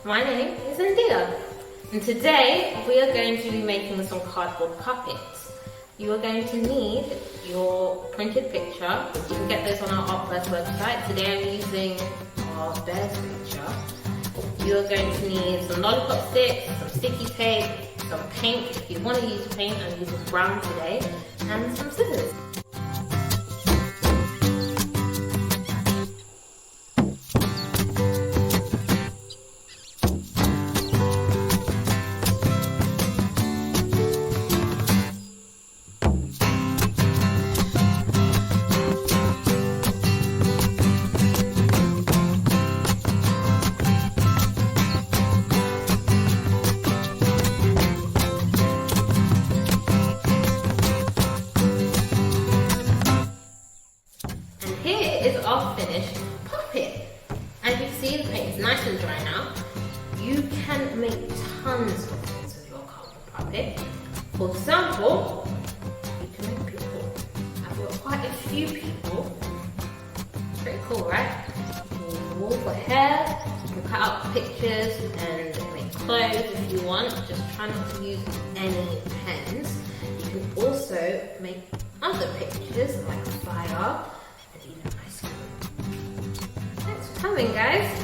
My name is India, and today we are going to be making some cardboard puppets. You are going to need your printed picture. You can get this on our ArtVerse website. Today I'm using our bear's picture. You are going to need some lollipop sticks, some sticky tape, some paint if you want to use paint. I'm using brown today, and some scissors. Is our finished puppet. As you see, the paint is nice and dry now. You can make tons of things with your cardboard puppet. For example, you can make people. I've got quite a few people. Pretty cool, right? You can use the wall for hair, you can cut out pictures and make clothes if you want. Just try not to use any pens. You can also make other pictures like fire, and even ice cream. Thanks for coming, guys.